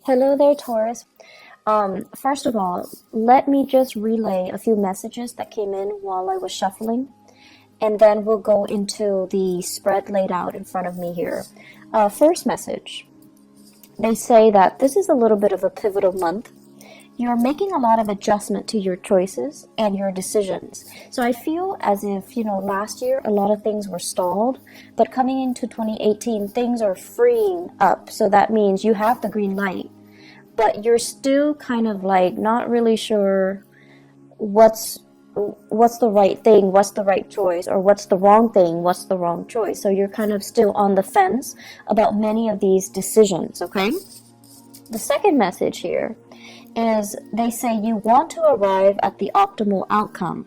Hello there, Taurus. First of all, let me just relay a few messages that came in while I was shuffling, and then we'll go into the spread laid out in front of me here. First message, they say that this is a little bit of a pivotal month. You're making a lot of adjustment to your choices and your decisions. So I feel as if, last year a lot of things were stalled, but coming into 2018, things are freeing up. So that means you have the green light, but you're still kind of like not really sure what's the right thing, what's the right choice, or what's the wrong thing, what's the wrong choice. So you're kind of still on the fence about many of these decisions, okay? The second message here is they say you want to arrive at the optimal outcome,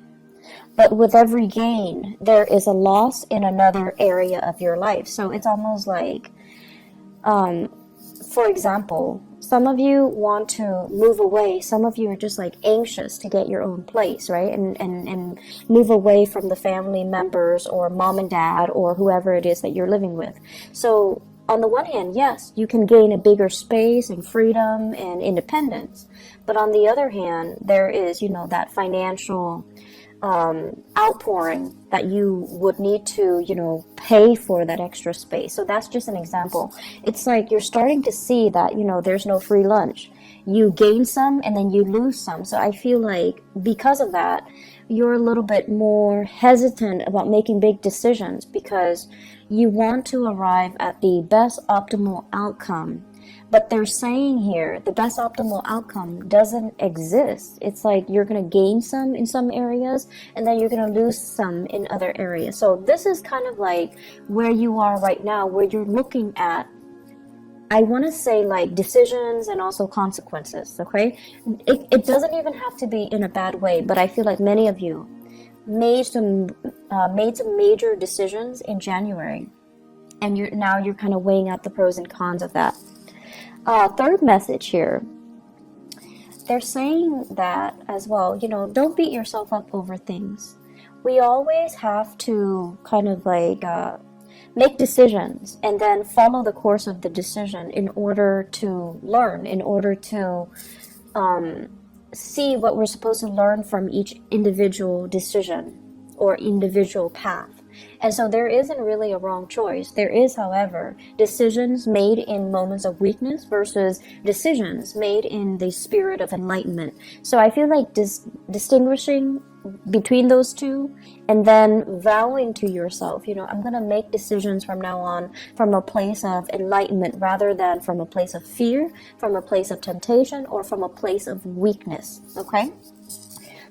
but with every gain, there is a loss in another area of your life. So it's almost like, for example, some of you want to move away. Some of you are just like anxious to get your own place, right? And move away from the family members or mom and dad or whoever it is that you're living with. So on the one hand, yes, you can gain a bigger space and freedom and independence. But on the other hand, there is, that financial outpouring that you would need to, pay for that extra space. So that's just an example. It's like you're starting to see that, there's no free lunch. You gain some and then you lose some. So I feel like because of that, you're a little bit more hesitant about making big decisions because you want to arrive at the best optimal outcome. But they're saying here the best optimal outcome doesn't exist. It's like you're going to gain some in some areas and then you're going to lose some in other areas. So this is kind of like where you are right now, where you're looking at, I want to say, like decisions and also consequences, okay? It doesn't even have to be in a bad way, but I feel like many of you made some major decisions in January, and you're kind of weighing out the pros and cons of that. Third message here, they're saying that as well, don't beat yourself up over things. We always have to kind of like make decisions and then follow the course of the decision in order to learn, in order to see what we're supposed to learn from each individual decision or individual path. And so there isn't really a wrong choice. There is, however, decisions made in moments of weakness versus decisions made in the spirit of enlightenment. So I feel like distinguishing between those two and then vowing to yourself, I'm going to make decisions from now on from a place of enlightenment rather than from a place of fear, from a place of temptation, or from a place of weakness, okay?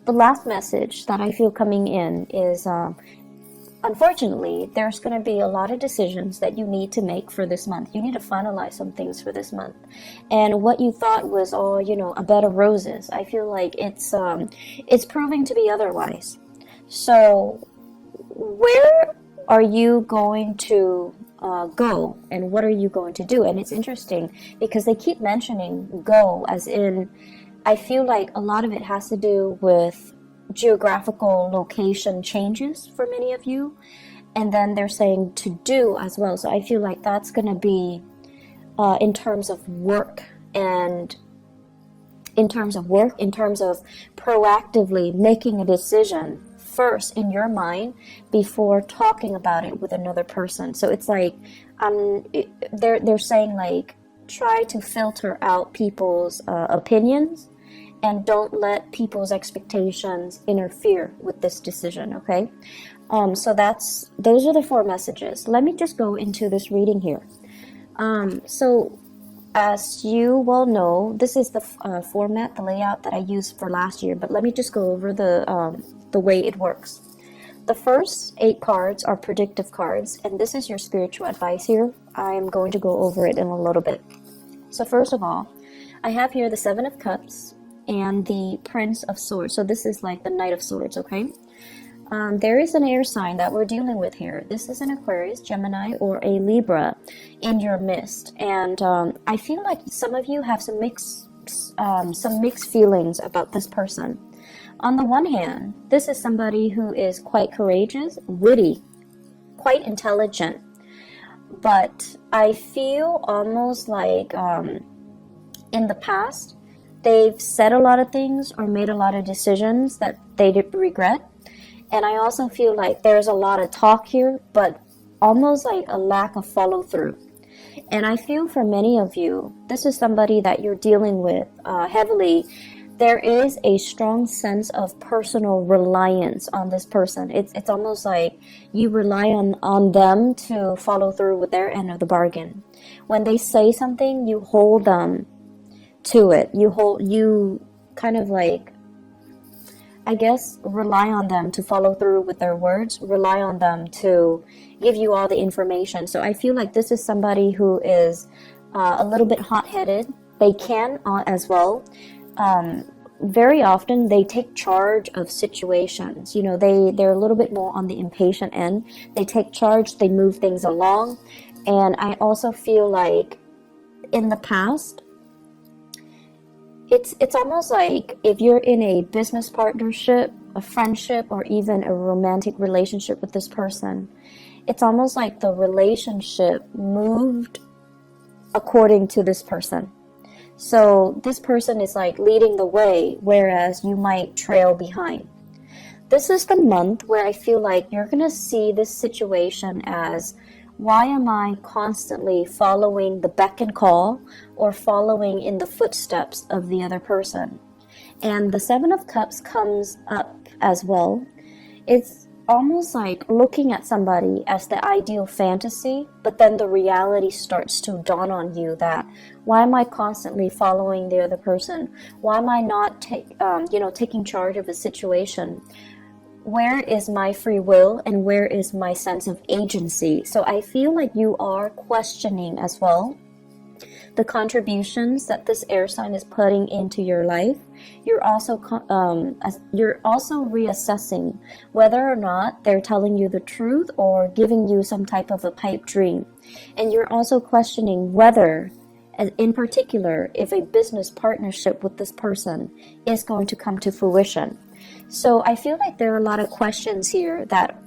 The last message that I feel coming in is unfortunately, there's going to be a lot of decisions that you need to make for this month. You need to finalize some things for this month. And what you thought was all, a bed of roses, I feel like it's proving to be otherwise. So where are you going to go and what are you going to do? And it's interesting because they keep mentioning go as in, I feel like a lot of it has to do with geographical location changes for many of you, and then they're saying to do as well. So I feel like that's going to be in terms of work and in terms of proactively making a decision first in your mind before talking about it with another person. So it's like they're saying like try to filter out people's opinions and don't let people's expectations interfere with this decision, okay? So those are the 4 messages. Let me just go into this reading here. So as you well know, this is the format, the layout that I used for last year, but let me just go over the way it works. The first 8 cards are predictive cards, and this is your spiritual advice here. I'm going to go over it in a little bit. So first of all, I have here the 7 of Cups and the Prince of Swords. So this is like the Knight of Swords, okay? There is an air sign that we're dealing with here. This is an Aquarius, Gemini, or a Libra in your midst. And I feel like some of you have some mixed feelings about this person. On the one hand, this is somebody who is quite courageous, witty, quite intelligent. But I feel almost like in the past, they've said a lot of things or made a lot of decisions that they did regret. And I also feel like there's a lot of talk here, but almost like a lack of follow through. And I feel for many of you, this is somebody that you're dealing with heavily. There is a strong sense of personal reliance on this person. It's almost like you rely on them to follow through with their end of the bargain. When they say something, you hold them to it. You kind of like, I guess, rely on them to follow through with their words, rely on them to give you all the information. So I feel like this is somebody who is a little bit hot-headed. They can as well. Very often they take charge of situations. You know, they're a little bit more on the impatient end. They take charge, they move things along. And I also feel like in the past, it's almost like if you're in a business partnership, a friendship, or even a romantic relationship with this person, it's almost like the relationship moved according to this person. So this person is like leading the way, whereas you might trail behind. This is the month where I feel like you're going to see this situation as, why am I constantly following the beck and call or following in the footsteps of the other person? And the Seven of Cups comes up as well. It's almost like looking at somebody as the ideal fantasy, but then the reality starts to dawn on you that, why am I constantly following the other person? Why am I not taking charge of a situation? Where is my free will and where is my sense of agency? So I feel like you are questioning as well the contributions that this air sign is putting into your life. You're also reassessing whether or not they're telling you the truth or giving you some type of a pipe dream. And you're also questioning whether, in particular, if a business partnership with this person is going to come to fruition. So I feel like there are a lot of questions here that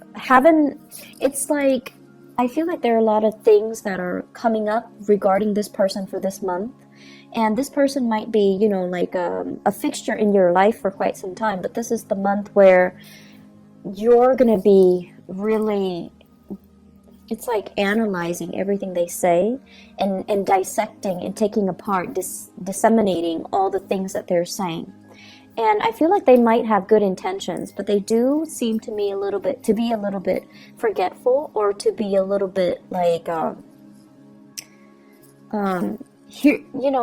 I feel like there are a lot of things that are coming up regarding this person for this month. And this person might be, like a fixture in your life for quite some time. But this is the month where you're going to be really, it's like analyzing everything they say and dissecting and taking apart, disseminating all the things that they're saying. And I feel like they might have good intentions, but they do seem to me to be a little bit forgetful, or to be a little bit like,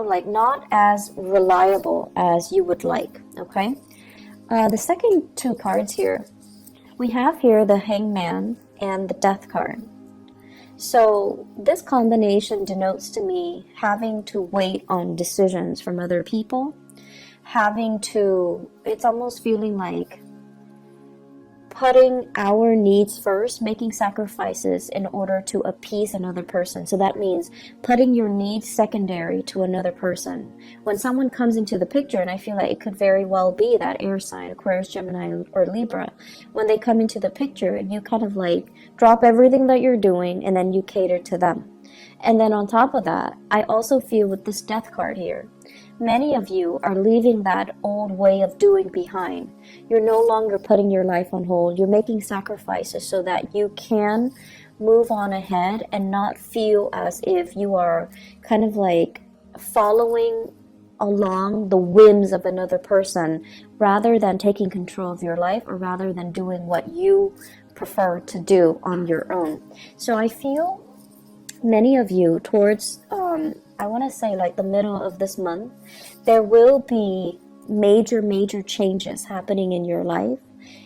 like not as reliable as you would like. Okay. The second two cards here, we have here the Hangman and the Death card. So this combination denotes to me having to wait on decisions from other people. It's almost feeling like putting our needs first, making sacrifices in order to appease another person. So that means putting your needs secondary to another person. When someone comes into the picture, and I feel like it could very well be that air sign, Aquarius, Gemini, or Libra, when they come into the picture, and you kind of like drop everything that you're doing and then you cater to them. And then on top of that, I also feel with this Death card here, many of you are leaving that old way of doing behind. You're no longer putting your life on hold. You're making sacrifices so that you can move on ahead and not feel as if you are kind of like following along the whims of another person, rather than taking control of your life, or rather than doing what you prefer to do on your own. So I feel many of you towards I want to say like the middle of this month, there will be major changes happening in your life.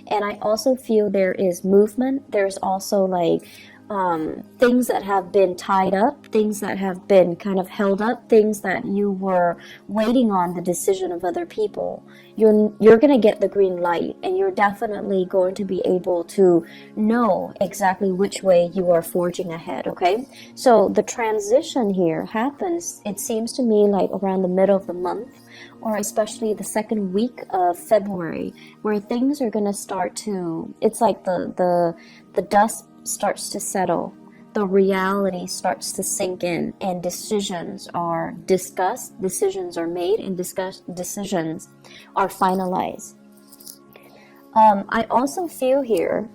And I also feel there is movement. There's also like things that have been tied up, things that have been kind of held up, things that you were waiting on the decision of other people. You're going to get the green light, and you're definitely going to be able to know exactly which way you are forging ahead, okay? So the transition here happens, it seems to me, like around the middle of the month, or especially the second week of February, where things are going to start to, it's like the dust starts to settle. the reality starts to sink in, and decisions are discussed, decisions are made, and decisions are finalized. I also feel here,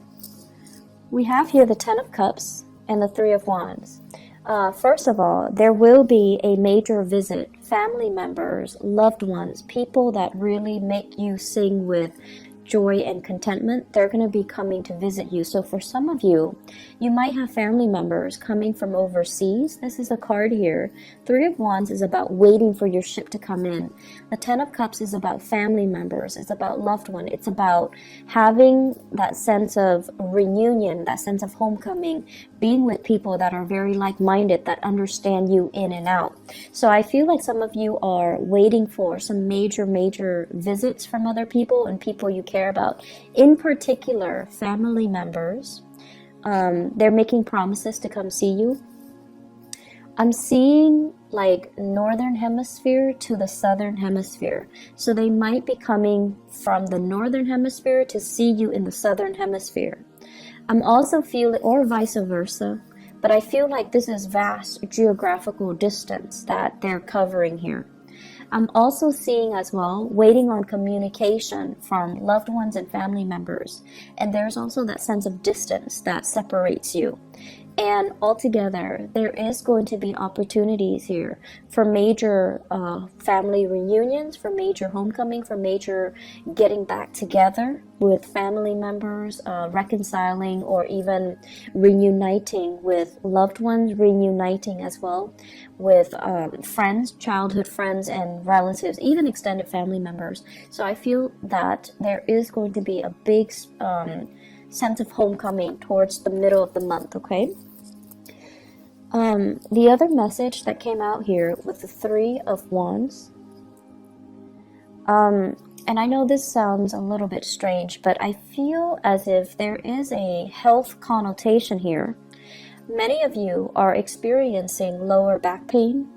we have here the Ten of Cups and the Three of Wands. First of all, there will be a major visit. Family members, loved ones, people that really make you sing with joy and contentment, they're going to be coming to visit you. So for some of you, you might have family members coming from overseas. This is a card here. Three of Wands is about waiting for your ship to come in. The Ten of Cups is about family members. It's about loved one. It's about having that sense of reunion, that sense of homecoming, being with people that are very like-minded, that understand you in and out. So I feel like some of you are waiting for some major visits from other people and people you care about. In particular, family members. They're making promises to come see you. I'm seeing like northern hemisphere to the southern hemisphere. So they might be coming from the northern hemisphere to see you in the southern hemisphere. I'm also feeling, or vice versa, but I feel like this is vast geographical distance that they're covering here. I'm also seeing as well, waiting on communication from loved ones and family members. And there's also that sense of distance that separates you. And altogether, there is going to be opportunities here for major family reunions, for major homecoming, for major getting back together with family members, reconciling, or even reuniting with loved ones, reuniting as well with friends, childhood friends and relatives, even extended family members. So I feel that there is going to be a big sense of homecoming towards the middle of the month, okay? The other message that came out here with the Three of Wands, and I know this sounds a little bit strange, but I feel as if there is a health connotation here. Many of you are experiencing lower back pain.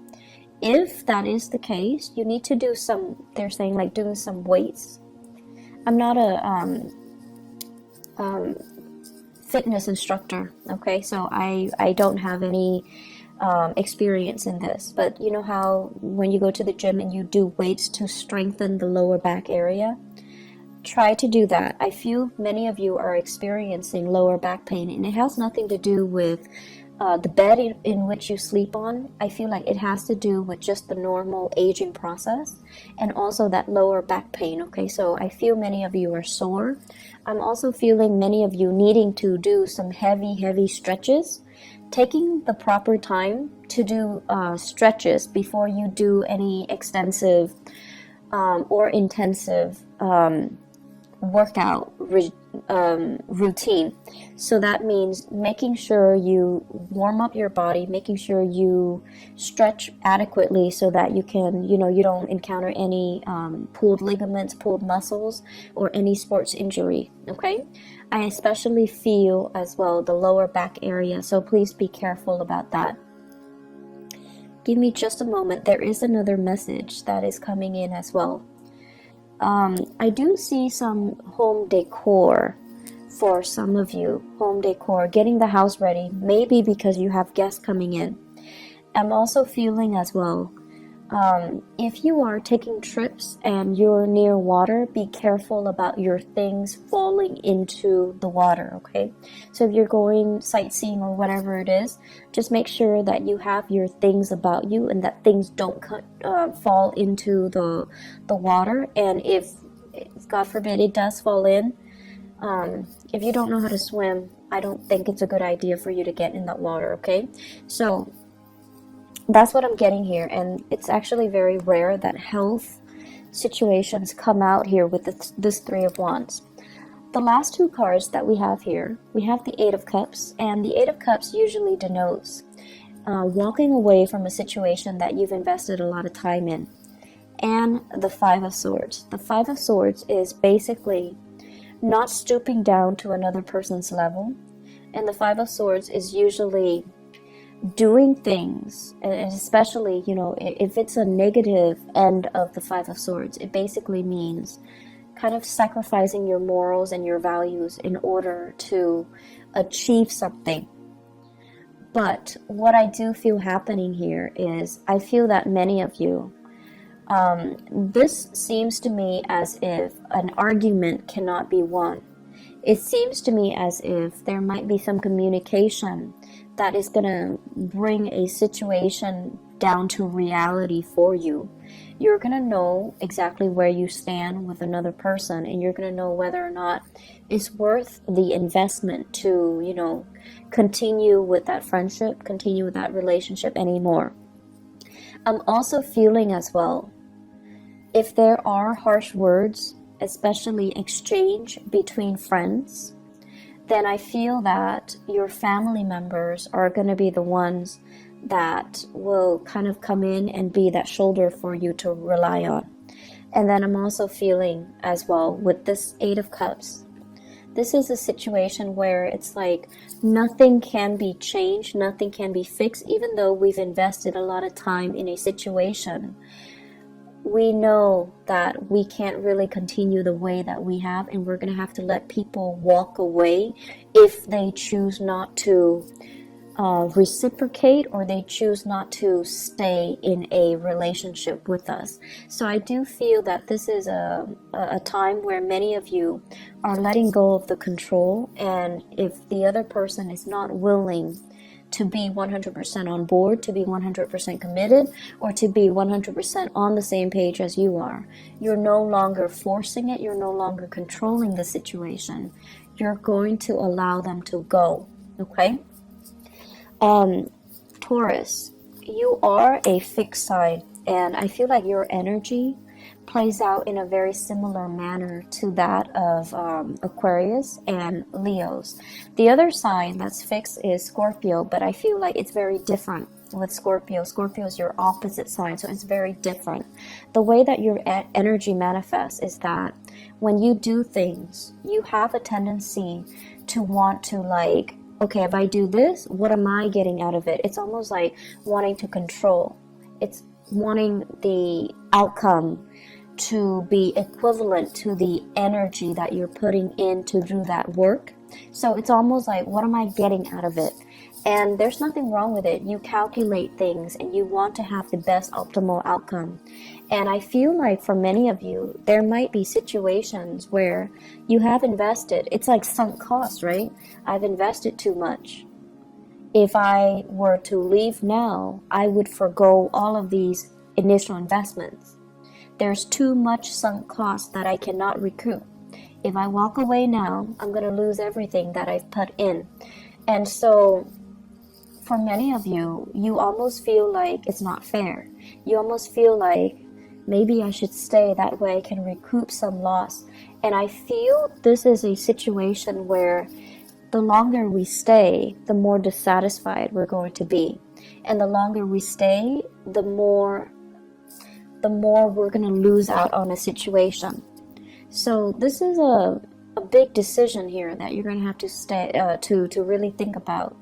If that is the case, you need to do some, they're saying like doing some weights. I'm not a fitness instructor, okay, so I don't have any experience in this, but you know how when you go to the gym and you do weights to strengthen the lower back area? Try to do that. I feel many of you are experiencing lower back pain, and it has nothing to do with the bed in which you sleep on. I feel like it has to do with just the normal aging process and also that lower back pain, okay? So I feel many of you are sore. I'm also feeling many of you needing to do some heavy stretches. Taking the proper time to do stretches before you do any extensive or intensive workout routine. So that means making sure you warm up your body, making sure you stretch adequately so that you can, you don't encounter any pulled ligaments, pulled muscles, or any sports injury, okay? I especially feel as well the lower back area, so please be careful about that. Give me just a moment. There is another message that is coming in as well. I do see some home decor for some of you. Home decor, getting the house ready, maybe because you have guests coming in. I'm also feeling as well, if you are taking trips and you're near water, be careful about your things falling into the water, okay? So if you're going sightseeing or whatever it is, just make sure that you have your things about you and that things don't fall into the water. And if God forbid it does fall in, if you don't know how to swim, I don't think it's a good idea for you to get in that water, okay? So that's what I'm getting here, and it's actually very rare that health situations come out here with this Three of Wands. The last two cards that we have here, we have the Eight of Cups, and the Eight of Cups usually denotes walking away from a situation that you've invested a lot of time in, and the Five of Swords. The Five of Swords is basically not stooping down to another person's level, and the Five of Swords is usually doing things, and especially, if it's a negative end of the Five of Swords, it basically means kind of sacrificing your morals and your values in order to achieve something. But what I do feel happening here is I feel that many of you, this seems to me as if an argument cannot be won. It seems to me as if there might be some communication that is going to bring a situation down to reality for you. You're going to know exactly where you stand with another person, and you're going to know whether or not it's worth the investment to, continue with that friendship, continue with that relationship anymore. I'm also feeling as well, if there are harsh words, especially exchange between friends, then I feel that your family members are going to be the ones that will kind of come in and be that shoulder for you to rely on. And then I'm also feeling as well with this Eight of Cups, this is a situation where it's like nothing can be changed, nothing can be fixed, even though we've invested a lot of time in a situation. We know that we can't really continue the way that we have, and we're going to have to let people walk away if they choose not to reciprocate, or they choose not to stay in a relationship with us. So I do feel that this is a time where many of you are letting go of the control, and if the other person is not willing to be 100% on board, to be 100% committed, or to be 100% on the same page as you are, you're no longer forcing it, you're no longer controlling the situation. You're going to allow them to go, okay? Taurus, you are a fixed sign, and I feel like your energy plays out in a very similar manner to that of Aquarius and Leos. The other sign that's fixed is Scorpio, but I feel like it's very different with Scorpio. Scorpio is your opposite sign, so it's very different. The way that your energy manifests is that when you do things, you have a tendency to want to okay, if I do this, what am I getting out of it? It's almost like wanting to control. It's wanting the outcome to be equivalent to the energy that you're putting in to do that work. So it's almost like, what am I getting out of it? And there's nothing wrong with it. You calculate things and you want to have the best optimal outcome. And I feel like for many of you, there might be situations where you have invested. It's like sunk cost, right? I've invested too much. If I were to leave now, I would forgo all of these initial investments. There's too much sunk cost that I cannot recoup. If I walk away now, I'm going to lose everything that I've put in. And so for many of you, you almost feel like it's not fair. You almost feel like maybe I should stay, that way I can recoup some loss. And I feel this is a situation where the longer we stay, the more dissatisfied we're going to be. And the longer we stay, the more we're going to lose out on a situation. So this is a big decision here that you're going to have to stay to really think about.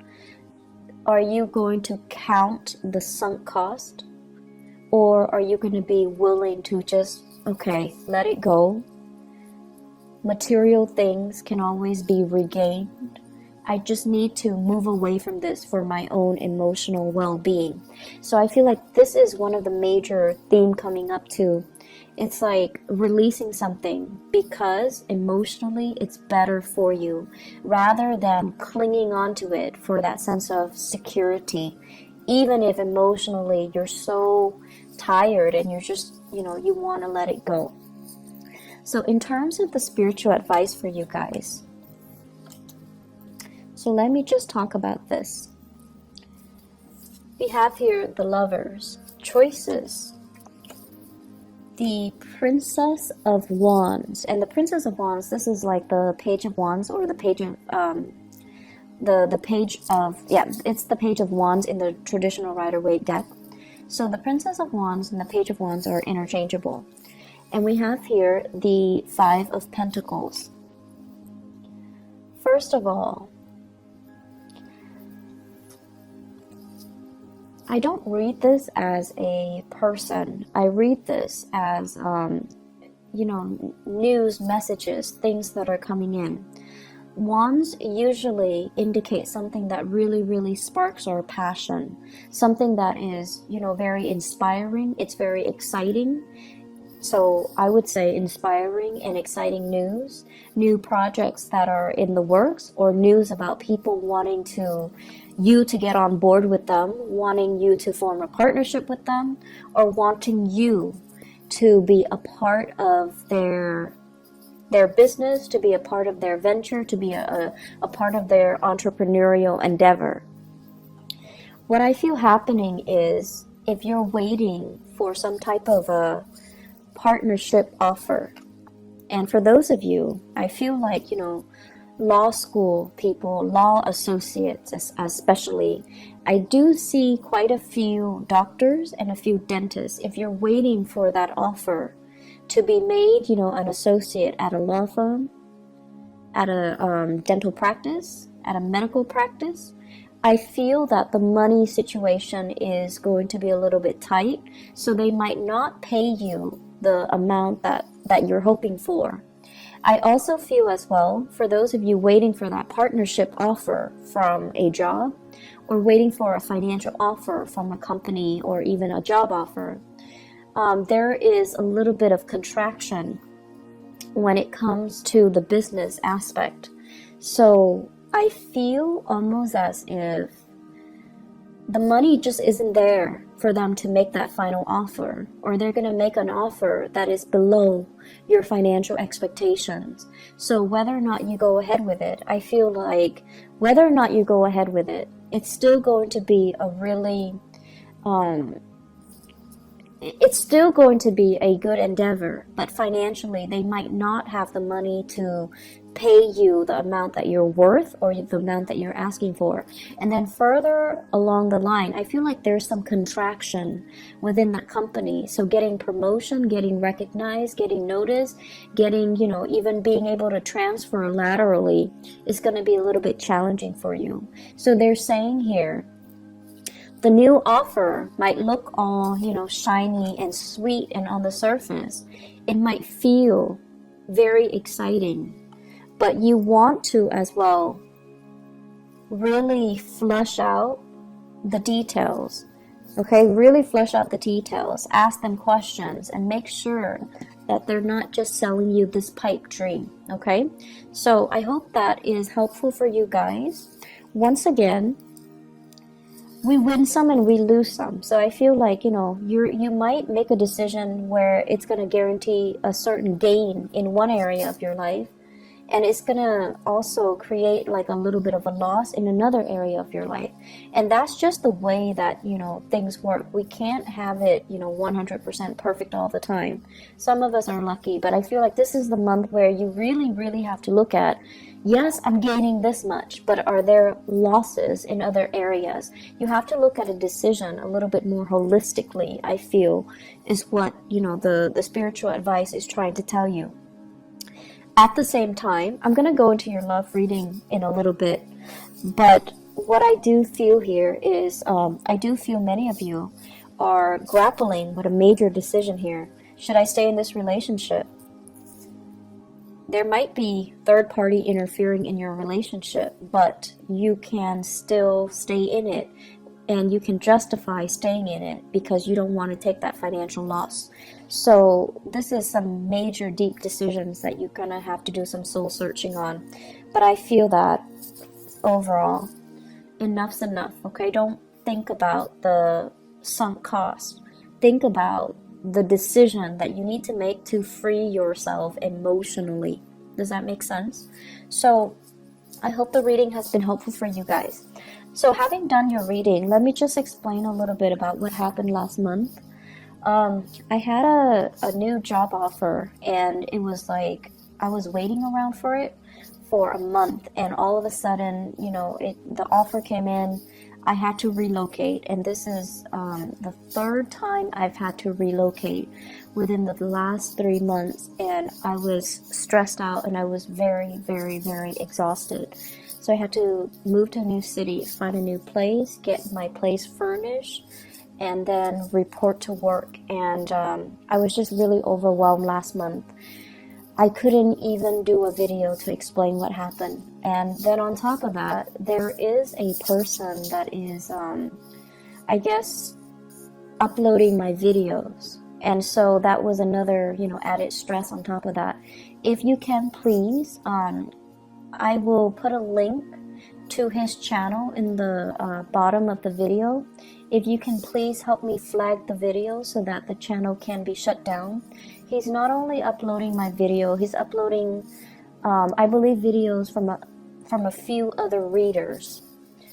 Are you going to count the sunk cost, or are you going to be willing to just, okay, let it go? Material things can always be regained. I just need to move away from this for my own emotional well-being. So I feel like this is one of the major themes coming up too. It's like releasing something because emotionally it's better for you, rather than clinging onto it for that sense of security. Even if emotionally you're so tired and you're just, you want to let it go. So in terms of the spiritual advice for you guys, so let me just talk about this. We have here the Lovers, choices, the Princess of Wands. And the Princess of Wands, this is like the Page of Wands, or the page of it's the Page of Wands in the traditional Rider-Waite deck. So the Princess of Wands and the Page of Wands are interchangeable. And we have here the Five of Pentacles. First of all, I don't read this as a person. I read this as, news, messages, things that are coming in. Wands usually indicate something that really, really sparks our passion, something that is, very inspiring. It's very exciting. So I would say inspiring and exciting news, new projects that are in the works, or news about people wanting you to get on board with them, wanting you to form a partnership with them, or wanting you to be a part of their business, to be a part of their venture, to be a part of their entrepreneurial endeavor. What I feel happening is, if you're waiting for some type of a partnership offer, and for those of you, I feel like, law school people, law associates especially, I do see quite a few doctors and a few dentists. If you're waiting for that offer to be made, an associate at a law firm, at a dental practice, at a medical practice, I feel that the money situation is going to be a little bit tight, so they might not pay you the amount that you're hoping for. I also feel as well, for those of you waiting for that partnership offer from a job, or waiting for a financial offer from a company, or even a job offer, there is a little bit of contraction when it comes to the business aspect. So I feel almost as if the money just isn't there for them to make that final offer, or they're going to make an offer that is below your financial expectations. So whether or not you go ahead with it, I feel like whether or not you go ahead with it, it's still going to be a really it's still going to be a good endeavor, but financially they might not have the money to pay you the amount that you're worth, or the amount that you're asking for. And then further along the line, I feel like there's some contraction within that company. So getting promotion, getting recognized, getting noticed, getting, even being able to transfer laterally is going to be a little bit challenging for you. So they're saying here, the new offer might look all, shiny and sweet, and on the surface, it might feel very exciting, but you want to as well really flush out the details. Okay, really flesh out the details, ask them questions, and make sure that they're not just selling you this pipe dream. Okay, so I hope that is helpful for you guys. Once again, we win some and we lose some. So I feel like, you might make a decision where it's going to guarantee a certain gain in one area of your life, and it's going to also create like a little bit of a loss in another area of your life. And that's just the way that, things work. We can't have it, 100% perfect all the time. Some of us are lucky, but I feel like this is the month where you really, really have to look at, yes, I'm gaining this much, but are there losses in other areas? You have to look at a decision a little bit more holistically, I feel, is what, the spiritual advice is trying to tell you. At the same time, I'm going to go into your love reading in a little bit, but what I do feel here is, I do feel many of you are grappling with a major decision here. Should I stay in this relationship? There might be third party interfering in your relationship, but you can still stay in it, and you can justify staying in it because you don't want to take that financial loss. So this is some major deep decisions that you're going to have to do some soul searching on. But I feel that overall, enough's enough, okay? Don't think about the sunk cost. Think about the decision that you need to make to free yourself emotionally. Does that make sense? So I hope the reading has been helpful for you guys. So having done your reading, let me just explain a little bit about what happened last month. I had a new job offer, and it was like I was waiting around for it for a month, and all of a sudden, the offer came in. I had to relocate, and this is the third time I've had to relocate within the last 3 months, and I was stressed out, and I was very, very, very exhausted. So I had to move to a new city, find a new place, get my place furnished, and then report to work. And I was just really overwhelmed last month. I couldn't even do a video to explain what happened. And then on top of that, there is a person that is, I guess, uploading my videos. And so that was another, added stress on top of that. If you can, please, I will put a link to his channel in the bottom of the video. If you can please help me flag the video so that the channel can be shut down. He's not only uploading my video, he's uploading, I believe, videos from a few other readers.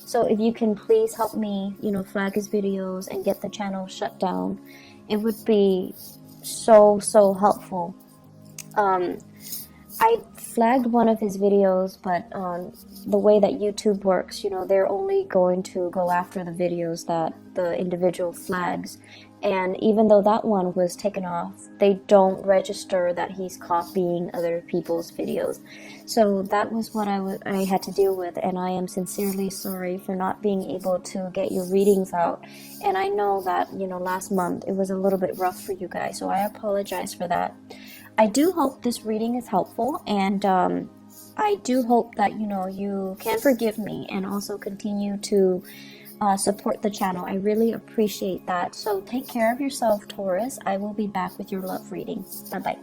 So if you can please help me, flag his videos and get the channel shut down, it would be so helpful. I flagged one of his videos, but the way that YouTube works, they're only going to go after the videos that the individual flags. And even though that one was taken off, they don't register that he's copying other people's videos. So that was what I had to deal with, and I am sincerely sorry for not being able to get your readings out. And I know that, last month it was a little bit rough for you guys, so I apologize for that. I do hope this reading is helpful, and I do hope that, you can forgive me and also continue to support the channel. I really appreciate that. So take care of yourself, Taurus. I will be back with your love reading. Bye-bye.